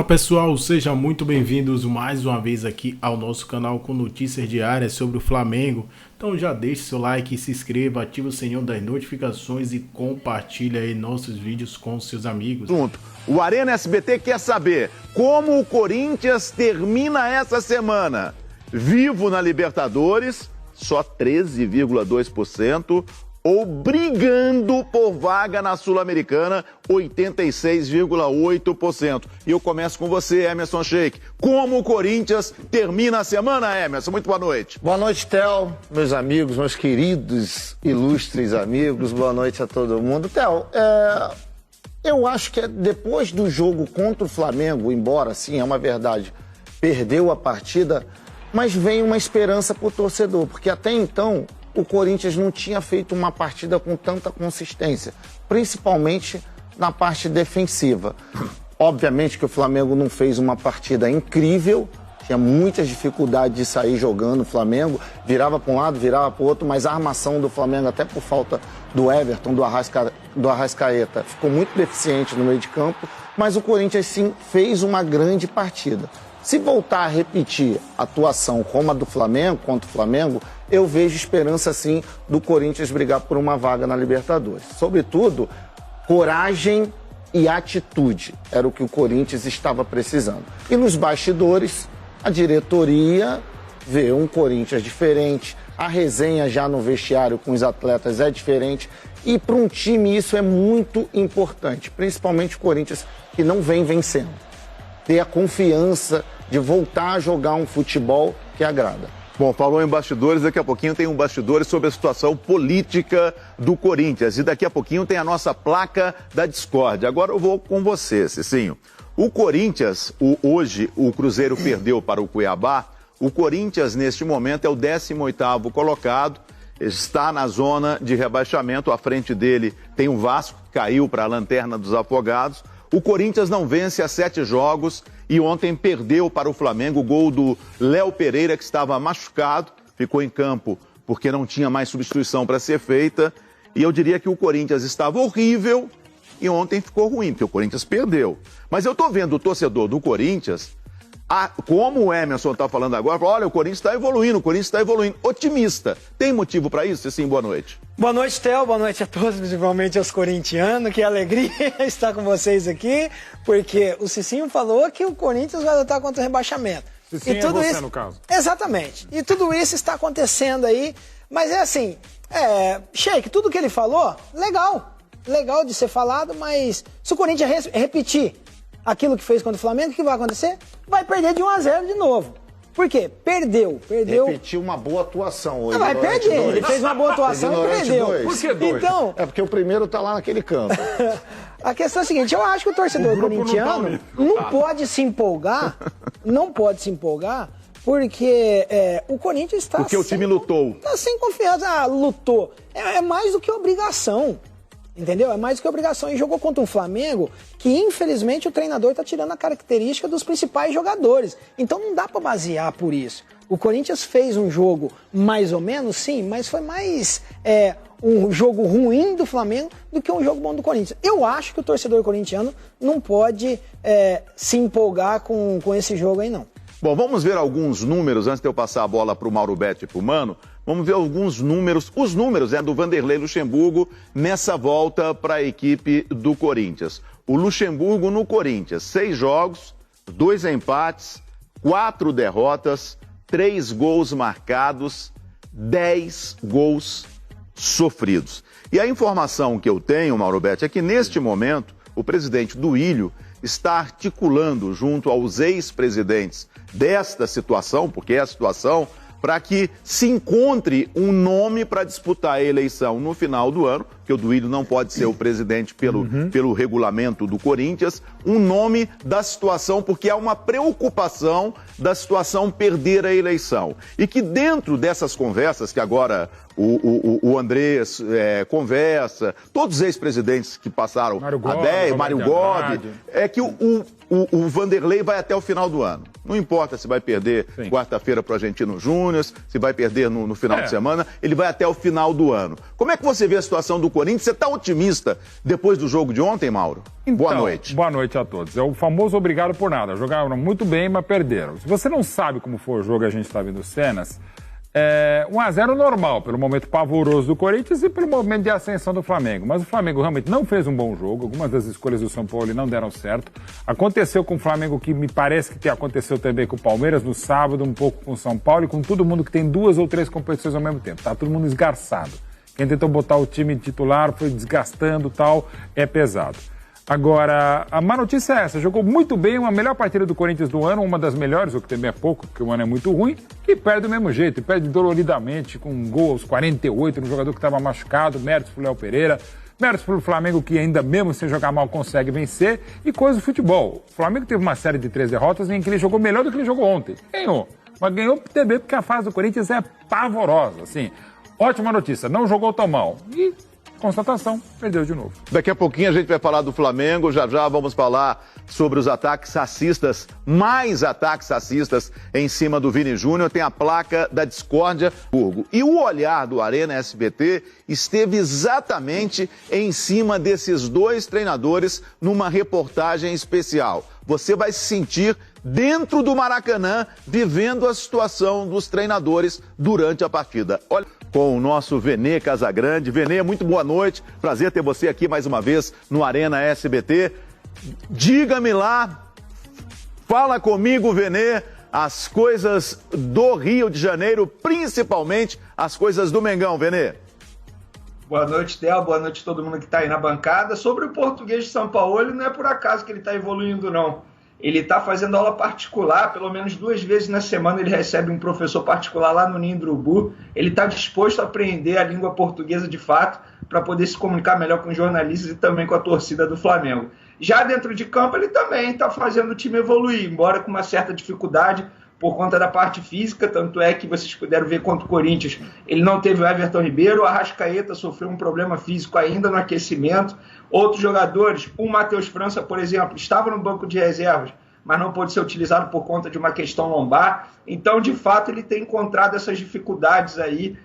Fala pessoal, sejam muito bem-vindos mais uma vez aqui ao nosso canal com notícias diárias sobre o Flamengo. Então já deixe seu like, se inscreva, ative o sininho das notificações e compartilhe aí nossos vídeos com seus amigos. O Arena SBT quer saber como o Corinthians termina essa semana. Vivo na Libertadores, só 13,2%. Ou brigando por vaga na Sul-Americana, 86,8%. E eu começo com você, Emerson Sheik. Como o Corinthians termina a semana, Emerson? Muito boa noite. Boa noite, Theo, meus amigos, meus queridos, ilustres amigos. Boa noite a todo mundo. Theo, eu acho que depois do jogo contra o Flamengo, embora, sim, é uma verdade, perdeu a partida, mas vem uma esperança para o torcedor, porque até então o Corinthians não tinha feito uma partida com tanta consistência, principalmente na parte defensiva. Obviamente que o Flamengo não fez uma partida incrível, tinha muitas dificuldades de sair jogando o Flamengo, virava para um lado, virava para o outro, mas a armação do Flamengo, até por falta do Everton, do Arrascaeta, ficou muito deficiente no meio de campo, mas o Corinthians sim fez uma grande partida. Se voltar a repetir a atuação como a do Flamengo, contra o Flamengo, eu vejo esperança, sim, do Corinthians brigar por uma vaga na Libertadores. Sobretudo, coragem e atitude era o que o Corinthians estava precisando. E nos bastidores, a diretoria vê um Corinthians diferente, a resenha já no vestiário com os atletas é diferente, e para um time isso é muito importante, principalmente o Corinthians que não vem vencendo. Ter a confiança de voltar a jogar um futebol que agrada. Bom, falou em bastidores, daqui a pouquinho tem um bastidores sobre a situação política do Corinthians. E daqui a pouquinho tem a nossa placa da discórdia. Agora eu vou com você, Cicinho. O Corinthians, hoje o Cruzeiro perdeu para o Cuiabá. O Corinthians, neste momento, é o 18º colocado. Está na zona de rebaixamento. À frente dele tem o Vasco, que caiu para a lanterna dos afogados. O Corinthians não vence há 7 jogos e ontem perdeu para o Flamengo o gol do Léo Pereira, que estava machucado, ficou em campo porque não tinha mais substituição para ser feita. E eu diria que o Corinthians estava horrível e ontem ficou ruim, porque o Corinthians perdeu. Mas eu estou vendo o torcedor do Corinthians, como o Emerson está falando agora, olha, o Corinthians está evoluindo, otimista. Tem motivo para isso? Sim, boa noite. Boa noite, Theo, boa noite a todos, principalmente aos corintianos, que alegria estar com vocês aqui, porque o Cicinho falou que o Corinthians vai lutar contra o rebaixamento. Cicinho e tudo é você, isso, no caso. Exatamente, e tudo isso está acontecendo aí, mas é assim, Sheik, tudo que ele falou, legal de ser falado, mas se o Corinthians repetir aquilo que fez contra o Flamengo, o que vai acontecer? Vai perder de 1-0 de novo. Por quê? Perdeu. Repetiu uma boa atuação hoje. Vai perder. Ele fez uma boa atuação e perdeu. Por que 2? Então, é porque o primeiro tá lá naquele campo. a questão é a seguinte, eu acho que o torcedor corintiano não pode se empolgar, porque o Corinthians está Porque o time lutou. Está sem confiança. Lutou. É mais do que obrigação. Entendeu? É mais do que obrigação. E jogou contra um Flamengo que, infelizmente, o treinador está tirando a característica dos principais jogadores. Então não dá para basear por isso. O Corinthians fez um jogo mais ou menos, sim, mas foi mais um jogo ruim do Flamengo do que um jogo bom do Corinthians. Eu acho que o torcedor corintiano não pode se empolgar com esse jogo aí, não. Bom, vamos ver alguns números, antes de eu passar a bola para o Mauro Betti e para o Mano. Vamos ver alguns números, os números do Vanderlei Luxemburgo nessa volta para a equipe do Corinthians. O Luxemburgo no Corinthians, 6 jogos, 2 empates, 4 derrotas, 3 gols marcados, 10 gols sofridos. E a informação que eu tenho, Mauro Betti, é que neste momento o presidente Duílio está articulando junto aos ex-presidentes desta situação, porque é a situação, para que se encontre um nome para disputar a eleição no final do ano, que o Duílio não pode ser o presidente pelo regulamento do Corinthians, um nome da situação, porque há uma preocupação da situação perder a eleição. E que dentro dessas conversas, que agora o Andrés conversa, todos os ex-presidentes que passaram Mário Gobi, é que o Vanderlei vai até o final do ano. Não importa se vai perder quarta-feira para o Argentino Júnior, se vai perder no final de semana, ele vai até o final do ano. Como é que você vê a situação do Corinthians? Você está otimista depois do jogo de ontem, Mauro? Então, boa noite. Boa noite a todos. É o famoso obrigado por nada. Jogaram muito bem, mas perderam. Se você não sabe como foi o jogo, a gente está vendo cenas, 1-0 normal, pelo momento pavoroso do Corinthians e pelo momento de ascensão do Flamengo. Mas o Flamengo realmente não fez um bom jogo. Algumas das escolhas do São Paulo não deram certo. Aconteceu com o Flamengo que me parece que aconteceu também com o Palmeiras no sábado, um pouco com o São Paulo e com todo mundo que tem 2 ou 3 competições ao mesmo tempo. Tá todo mundo esgarçado. Quem tentou botar o time titular foi desgastando e tal, é pesado. Agora, a má notícia é essa, jogou muito bem, uma melhor partida do Corinthians do ano, uma das melhores, o que também é pouco, porque o ano é muito ruim, e perde do mesmo jeito, e perde doloridamente, com um gol aos 48, no jogador que estava machucado, méritos pro Léo Pereira, méritos pro Flamengo, que ainda mesmo sem jogar mal consegue vencer, e coisa do futebol. O Flamengo teve uma série de 3 derrotas em que ele jogou melhor do que ele jogou ontem. Ganhou, mas ganhou também porque a fase do Corinthians é pavorosa, assim. Ótima notícia, não jogou tão mal. E constatação, perdeu de novo. Daqui a pouquinho a gente vai falar do Flamengo, já vamos falar sobre os ataques racistas, mais ataques racistas em cima do Vini Júnior, tem a placa da discórdia. E o olhar do Arena SBT esteve exatamente em cima desses 2 treinadores numa reportagem especial. Você vai se sentir dentro do Maracanã, vivendo a situação dos treinadores durante a partida. Olha, com o nosso Venê Casagrande. Venê, muito boa noite. Prazer ter você aqui mais uma vez no Arena SBT. Diga-me lá, fala comigo, Venê, as coisas do Rio de Janeiro, principalmente as coisas do Mengão, Venê. Boa noite, Theo. Boa noite a todo mundo que está aí na bancada. Sobre o português de São Paulo, não é por acaso que ele está evoluindo, não. Ele está fazendo aula particular, pelo menos 2 vezes na semana ele recebe um professor particular lá no Ninho do Urubu. Ele está disposto a aprender a língua portuguesa de fato para poder se comunicar melhor com os jornalistas e também com a torcida do Flamengo. Já dentro de campo ele também está fazendo o time evoluir, embora com uma certa dificuldade por conta da parte física, tanto é que vocês puderam ver contra o Corinthians, ele não teve o Everton Ribeiro, o Arrascaeta sofreu um problema físico ainda no aquecimento. Outros jogadores, o Matheus França, por exemplo, estava no banco de reservas, mas não pôde ser utilizado por conta de uma questão lombar. Então, de fato, ele tem encontrado essas dificuldades aí,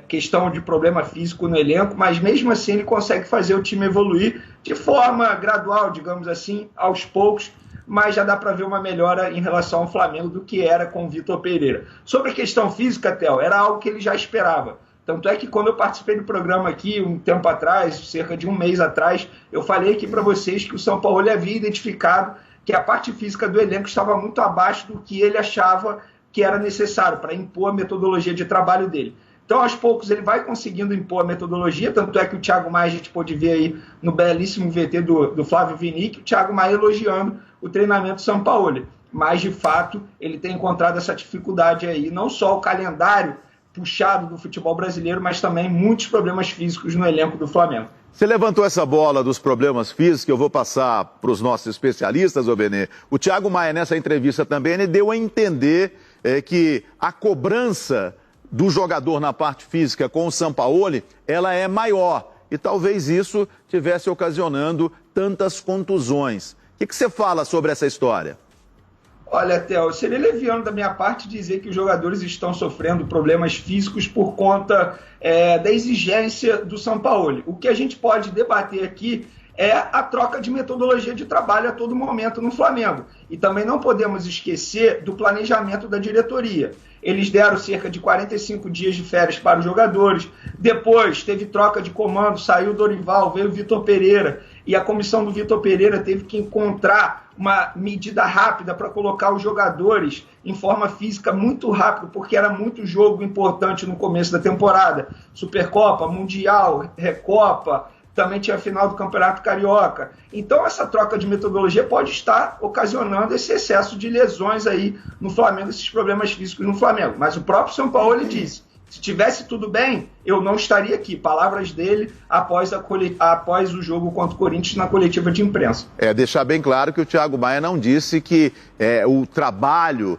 questão de problema físico no elenco, mas mesmo assim ele consegue fazer o time evoluir de forma gradual, digamos assim, aos poucos, mas já dá para ver uma melhora em relação ao Flamengo do que era com o Vitor Pereira. Sobre a questão física, Theo, era algo que ele já esperava. Tanto é que quando eu participei do programa aqui, um tempo atrás, cerca de um mês atrás, eu falei aqui para vocês que o São Paulo havia identificado que a parte física do elenco estava muito abaixo do que ele achava que era necessário para impor a metodologia de trabalho dele. Então, aos poucos, ele vai conseguindo impor a metodologia, tanto é que o Thiago Maia, a gente pôde ver aí no belíssimo VT do Flávio Vinick, o Thiago Maia elogiando o treinamento do São Paulo. Mas, de fato, ele tem encontrado essa dificuldade aí, não só o calendário puxado do futebol brasileiro, mas também muitos problemas físicos no elenco do Flamengo. Você levantou essa bola dos problemas físicos, que eu vou passar para os nossos especialistas, ô Benê. O Thiago Maia, nessa entrevista também, ele deu a entender que a cobrança do jogador na parte física com o Sampaoli, ela é maior. E talvez isso estivesse ocasionando tantas contusões. O que você fala sobre essa história? Olha, Theo, seria leviano da minha parte dizer que os jogadores estão sofrendo problemas físicos por conta da exigência do Sampaoli. O que a gente pode debater aqui é a troca de metodologia de trabalho a todo momento no Flamengo. E também não podemos esquecer do planejamento da diretoria. Eles deram cerca de 45 dias de férias para os jogadores. Depois teve troca de comando, saiu o Dorival, veio o Vitor Pereira. E a comissão do Vitor Pereira teve que encontrar uma medida rápida para colocar os jogadores em forma física muito rápido, porque era muito jogo importante no começo da temporada. Supercopa, Mundial, Recopa, também tinha a final do Campeonato Carioca. Então essa troca de metodologia pode estar ocasionando esse excesso de lesões aí no Flamengo, esses problemas físicos no Flamengo. Mas o próprio São Paulo ele disse, se tivesse tudo bem, eu não estaria aqui. Palavras dele após o jogo contra o Corinthians na coletiva de imprensa. Deixar bem claro que o Thiago Maia não disse que o trabalho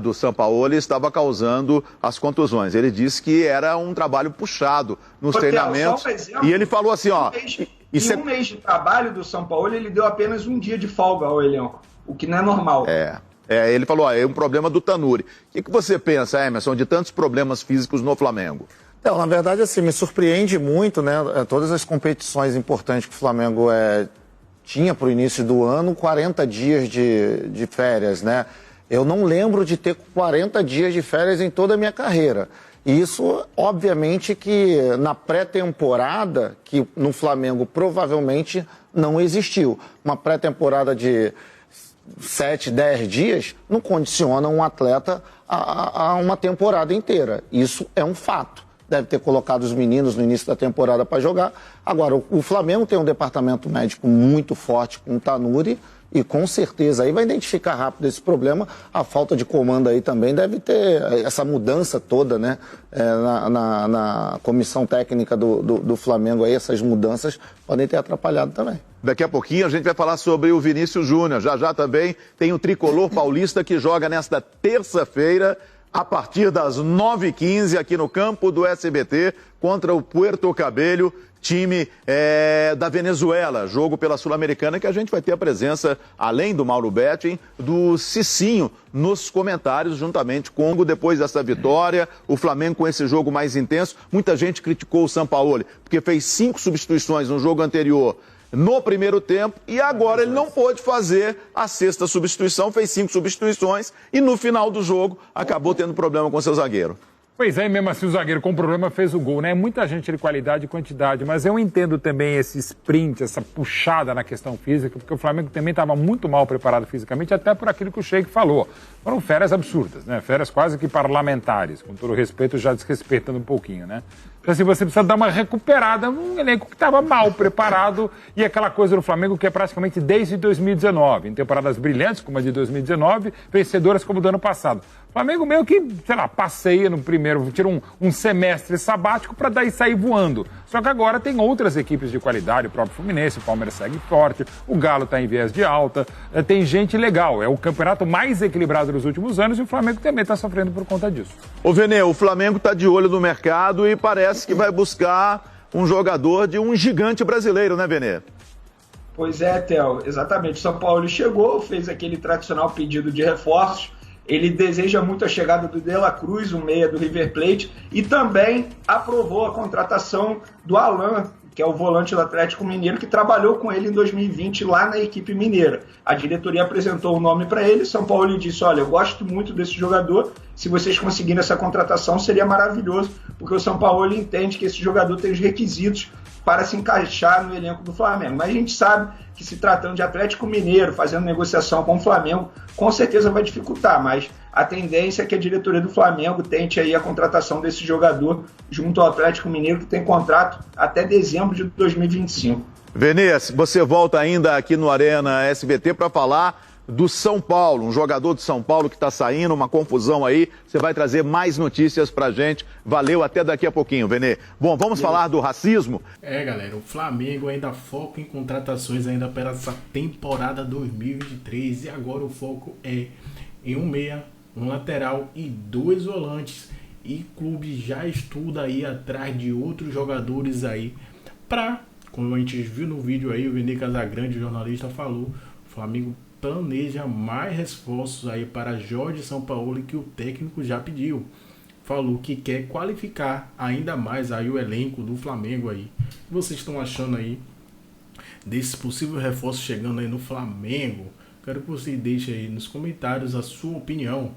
do Sampaoli estava causando as contusões. Ele disse que era um trabalho puxado nos treinamentos. Exemplo, e ele falou assim, um mês de trabalho do Sampaoli, ele deu apenas um dia de folga ao elenco, o que não é normal. Ele falou, é um problema do Tanuri. O que você pensa, Emerson, de tantos problemas físicos no Flamengo? Então, na verdade, assim, me surpreende muito, né? Todas as competições importantes que o Flamengo tinha para o início do ano, 40 dias de férias, né? Eu não lembro de ter 40 dias de férias em toda a minha carreira. E isso, obviamente, que na pré-temporada, que no Flamengo provavelmente não existiu. Uma pré-temporada de 7, 10 dias não condiciona um atleta a uma temporada inteira. Isso é um fato. Deve ter colocado os meninos no início da temporada para jogar. Agora, o Flamengo tem um departamento médico muito forte com o Tanuri e com certeza aí vai identificar rápido esse problema. A falta de comando aí também deve ter essa mudança toda, né? Na comissão técnica do Flamengo aí, essas mudanças podem ter atrapalhado também. Daqui a pouquinho a gente vai falar sobre o Vinícius Júnior. Já também tem o tricolor paulista que joga nesta terça-feira, a partir das 9h15, aqui no campo do SBT, contra o Puerto Cabello, time da Venezuela. Jogo pela Sul-Americana, que a gente vai ter a presença, além do Mauro Betting, do Cicinho nos comentários, juntamente com o Congo, depois dessa vitória. O Flamengo com esse jogo mais intenso. Muita gente criticou o Sampaoli, porque fez 5 substituições no jogo anterior, no primeiro tempo, e agora ele não pôde fazer a 6ª substituição, fez 5 substituições e no final do jogo acabou tendo problema com seu zagueiro. Pois é, e mesmo assim o zagueiro com problema fez o gol, né? Muita gente de qualidade e quantidade, mas eu entendo também esse sprint, essa puxada na questão física, porque o Flamengo também estava muito mal preparado fisicamente, até por aquilo que o Sheik falou. Foram férias absurdas, né? Férias quase que parlamentares, com todo respeito, já desrespeitando um pouquinho, né? Então, assim, você precisa dar uma recuperada num elenco que estava mal preparado e aquela coisa do Flamengo que é praticamente desde 2019, em temporadas brilhantes como a de 2019, vencedoras como do ano passado. O Flamengo meio que, sei lá, passeia no primeiro, tira um semestre sabático para daí sair voando. Só que agora tem outras equipes de qualidade, o próprio Fluminense, o Palmeiras segue forte, o Galo está em viés de alta, tem gente legal. É o campeonato mais equilibrado dos últimos anos e o Flamengo também está sofrendo por conta disso. Ô Vene, o Flamengo está de olho no mercado e parece que vai buscar um jogador de um gigante brasileiro, né, Vene? Pois é, Theo, exatamente. São Paulo chegou, fez aquele tradicional pedido de reforços. Ele deseja muito a chegada do De La Cruz, o meia do River Plate, e também aprovou a contratação do Alan, que é o volante do Atlético Mineiro, que trabalhou com ele em 2020 lá na equipe mineira. A diretoria apresentou o nome para ele, São Paulo disse, olha, eu gosto muito desse jogador, se vocês conseguirem essa contratação seria maravilhoso, porque o São Paulo entende que esse jogador tem os requisitos para se encaixar no elenco do Flamengo. Mas a gente sabe que se tratando de Atlético Mineiro, fazendo negociação com o Flamengo, com certeza vai dificultar, mas a tendência é que a diretoria do Flamengo tente aí a contratação desse jogador junto ao Atlético Mineiro, que tem contrato até dezembro de 2025. Venez, você volta ainda aqui no Arena SBT para falar do São Paulo, um jogador de São Paulo que está saindo, uma confusão aí. Você vai trazer mais notícias pra gente. Valeu, até daqui a pouquinho, Venê. Bom, vamos falar do racismo? Galera, o Flamengo ainda foca em contratações ainda para essa temporada 2023 e agora o foco é em um meia, um lateral e 2 volantes. E o clube já estuda aí atrás de outros jogadores aí para, como a gente viu no vídeo aí, o Vene Casagrande, o jornalista, falou, o Flamengo planeja mais reforços aí para Jorge Sampaoli, que o técnico já pediu. Falou que quer qualificar ainda mais aí o elenco do Flamengo aí. O que vocês estão achando aí desse possível reforço chegando aí no Flamengo? Quero que vocês deixem aí nos comentários a sua opinião.